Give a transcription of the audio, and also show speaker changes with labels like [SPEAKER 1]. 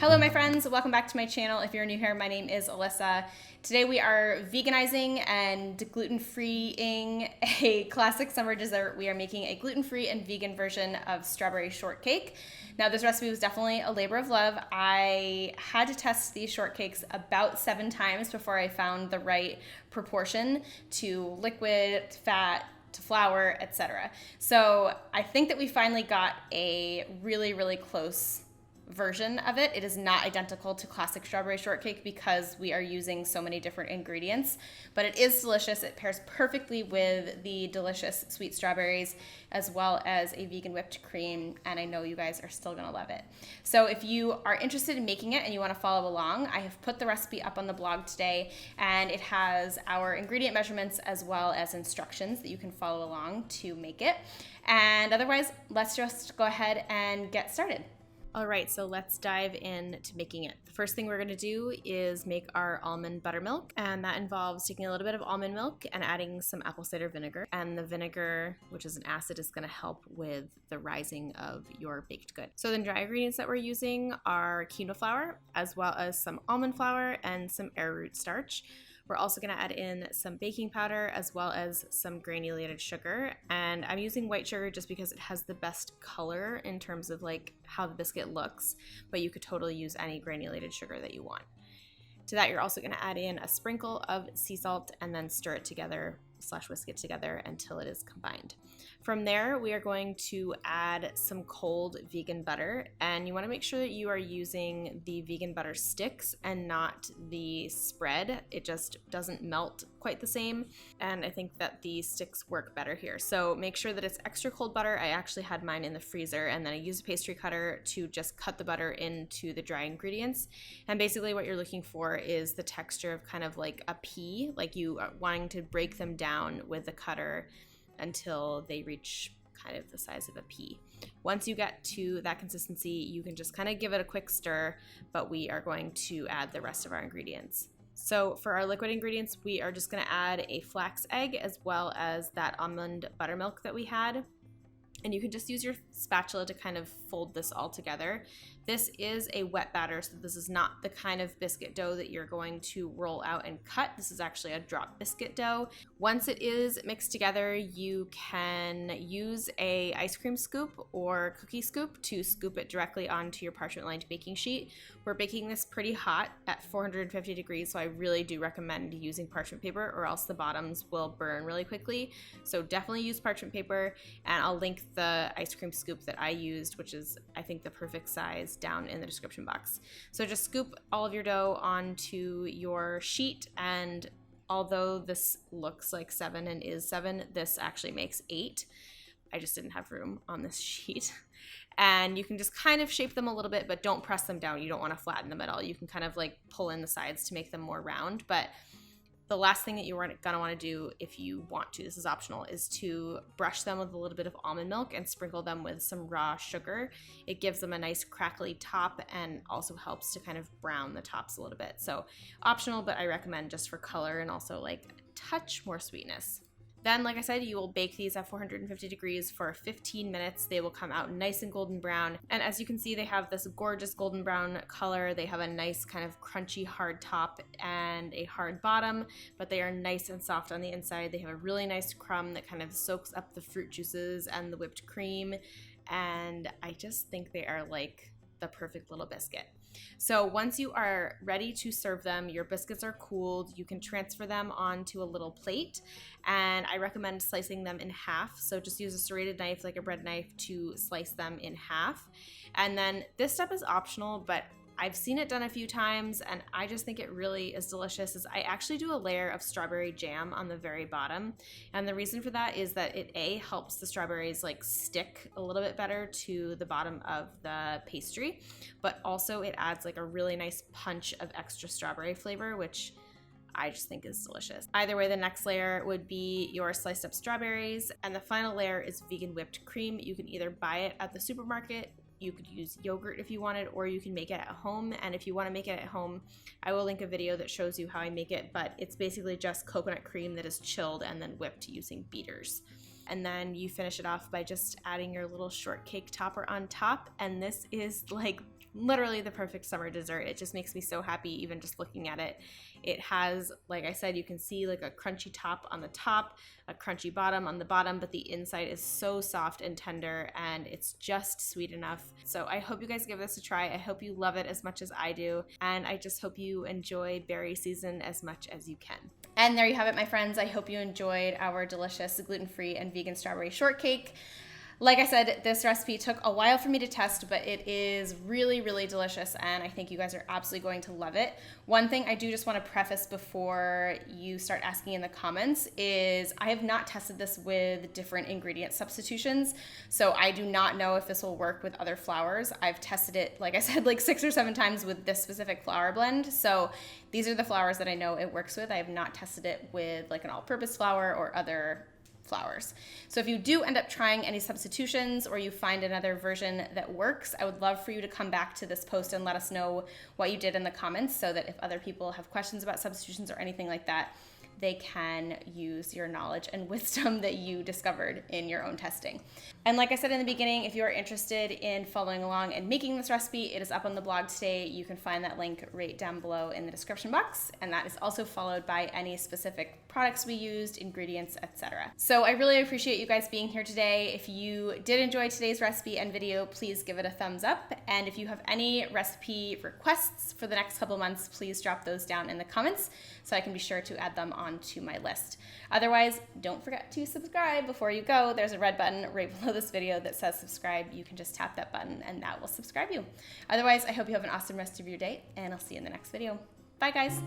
[SPEAKER 1] Hello my friends, welcome back to my channel. If you're new here, my name is Alyssa. Today we are veganizing and gluten-freeing a classic summer dessert. We are making a gluten-free and vegan version of strawberry shortcake. Now this recipe was definitely a labor of love. I had to test these shortcakes about 7 times before I found the right proportion to liquid, fat, to flour, etc. So I think that we finally got a really close version of it. It is not identical to classic strawberry shortcake because we are using so many different ingredients, but it is delicious. It pairs perfectly with the delicious sweet strawberries as well as a vegan whipped cream, and I know you guys are still gonna love it. So if you are interested in making it and you wanna follow along, I have put the recipe up on the blog today, and it has our ingredient measurements as well as instructions that you can follow along to make it. And otherwise, let's just go ahead and get started. All right, so let's dive into making it. The first thing we're gonna do is make our almond buttermilk, and that involves taking a little bit of almond milk and adding some apple cider vinegar. And the vinegar, which is an acid, is gonna help with the rising of your baked good. So the dry ingredients that we're using are quinoa flour, as well as some almond flour and some arrowroot starch. We're also going to add in some baking powder as well as some granulated sugar, and I'm using white sugar just because it has the best color in terms of like how the biscuit looks, but you could totally use any granulated sugar that you want. To that, you're also going to add in a sprinkle of sea salt and then stir it together / whisk it together until it is combined. From there, we are going to add some cold vegan butter, and you want to make sure that you are using the vegan butter sticks and not the spread. It just doesn't melt quite the same, and I think that the sticks work better here. So make sure that it's extra cold butter. I actually had mine in the freezer, and then I used a pastry cutter to just cut the butter into the dry ingredients. And basically what you're looking for is the texture of kind of like a pea, like you are wanting to break them down with the cutter until they reach kind of the size of a pea. Once you get to that consistency, you can just kind of give it a quick stir, but we are going to add the rest of our ingredients. So for our liquid ingredients, we are just going to add a flax egg as well as that almond buttermilk that we had. And you can just use your spatula to kind of fold this all together. This is a wet batter, so this is not the kind of biscuit dough that you're going to roll out and cut. This is actually a drop biscuit dough. Once it is mixed together, you can use a ice cream scoop or cookie scoop to scoop it directly onto your parchment-lined baking sheet. We're baking this pretty hot at 450 degrees, so I really do recommend using parchment paper or else the bottoms will burn really quickly. So definitely use parchment paper, and I'll link the ice cream scoop that I used, which is I think the perfect size, down in the description box. So just scoop all of your dough onto your sheet, and although this looks like 7 and is 7, this actually makes 8. I just didn't have room on this sheet. And you can just kind of shape them a little bit, but don't press them down. You don't want to flatten the middle. You can kind of like pull in the sides to make them more round, but the last thing that you're gonna want to do, if you want to, this is optional, is to brush them with a little bit of almond milk and sprinkle them with some raw sugar. It gives them a nice crackly top and also helps to kind of brown the tops a little bit. So optional, but I recommend just for color and also like a touch more sweetness. Then, like I said, you will bake these at 450 degrees for 15 minutes. They will come out nice and golden brown. And as you can see, they have this gorgeous golden brown color. They have a nice kind of crunchy hard top and a hard bottom, but they are nice and soft on the inside. They have a really nice crumb that kind of soaks up the fruit juices and the whipped cream. And I just think they are like the perfect little biscuit. So once you are ready to serve them, your biscuits are cooled, you can transfer them onto a little plate, and I recommend slicing them in half. So just use a serrated knife like a bread knife to slice them in half. And then this step is optional, but I've seen it done a few times, and I just think it really is delicious. Is I actually do a layer of strawberry jam on the very bottom, and the reason for that is that it helps the strawberries like stick a little bit better to the bottom of the pastry, but also it adds like a really nice punch of extra strawberry flavor, which I just think is delicious. Either way, the next layer would be your sliced up strawberries, and the final layer is vegan whipped cream. You can either buy it at the supermarket, you could use yogurt if you wanted, or you can make it at home. And if you want to make it at home, I will link a video that shows you how I make it, but it's basically just coconut cream that is chilled and then whipped using beaters. and then you finish it off by just adding your little shortcake topper on top, and this is like literally the perfect summer dessert. It just makes me so happy even just looking at it. It has, like I said, you can see like a crunchy top on the top, a crunchy bottom on the bottom, but the inside is so soft and tender, and it's just sweet enough. So I hope you guys give this a try. I hope you love it as much as I do, and I just hope you enjoy berry season as much as you can. And there you have it, my friends. I hope you enjoyed our delicious gluten-free and vegan strawberry shortcake. Like I said, this recipe took a while for me to test, but it is really, really delicious, and I think you guys are absolutely going to love it. One thing I do just want to preface before you start asking in the comments is I have not tested this with different ingredient substitutions, so I do not know if this will work with other flours. I've tested it, like I said, like 6 or 7 times with this specific flour blend, so these are the flours that I know it works with. I have not tested it with like an all-purpose flour or other flours. So if you do end up trying any substitutions or you find another version that works, I would love for you to come back to this post and let us know what you did in the comments, so that if other people have questions about substitutions or anything like that, they can use your knowledge and wisdom that you discovered in your own testing. And like I said in the beginning, if you are interested in following along and making this recipe, it is up on the blog today. You can find that link right down below in the description box, and that is also followed by any specific products we used, ingredients, etc. So I really appreciate you guys being here today. If you did enjoy today's recipe and video, please give it a thumbs up. And if you have any recipe requests for the next couple months, please drop those down in the comments so I can be sure to add them onto my list. Otherwise, don't forget to subscribe before you go. There's a red button right below this video that says subscribe. You can just tap that button and that will subscribe you. Otherwise, I hope you have an awesome rest of your day, and I'll see you in the next video. Bye, guys.